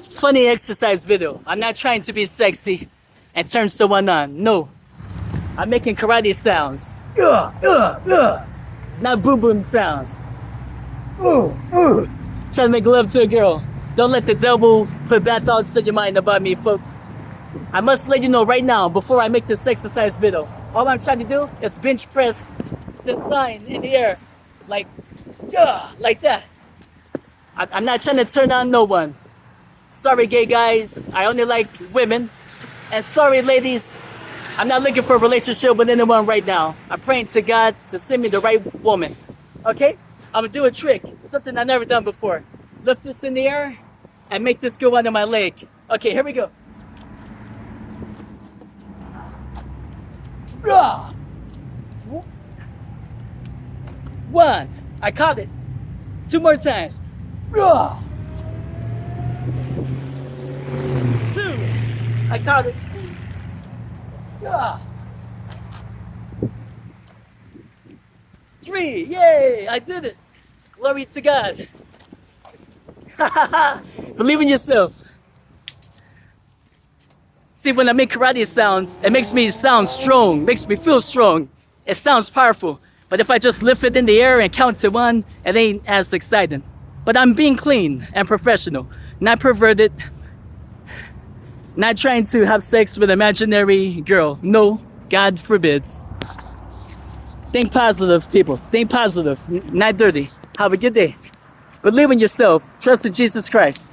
Funny exercise video. I'm not trying to be sexy and turn someone on. No. I'm making karate sounds. Not boom boom sounds. Trying to make love to a girl. Don't let the devil put bad thoughts in your mind about me, folks. I must let you know right now, before I make this exercise video, all I'm trying to do is bench press this sign in the air. Like that. I'm not trying to turn on no one. Sorry, gay guys. I only like women. And sorry, ladies. I'm not looking for a relationship with anyone right now. I'm praying to God to send me the right woman. Okay? I'm gonna do a trick. Something I've never done before. Lift this in the air and make this go under my leg. Okay, here we go. One. I caught it. 2 more times. 2. I caught it. 3. Yay! I did it. Glory to God. Believe in yourself. See, when I make karate sounds, it makes me sound strong, makes me feel strong. It sounds powerful. But if I just lift it in the air and count to 1, it ain't as exciting. But I'm being clean and professional, not perverted, not trying to have sex with an imaginary girl. No, God forbids. Think positive, people. Think positive, not dirty. Have a good day. Believe in yourself. Trust in Jesus Christ.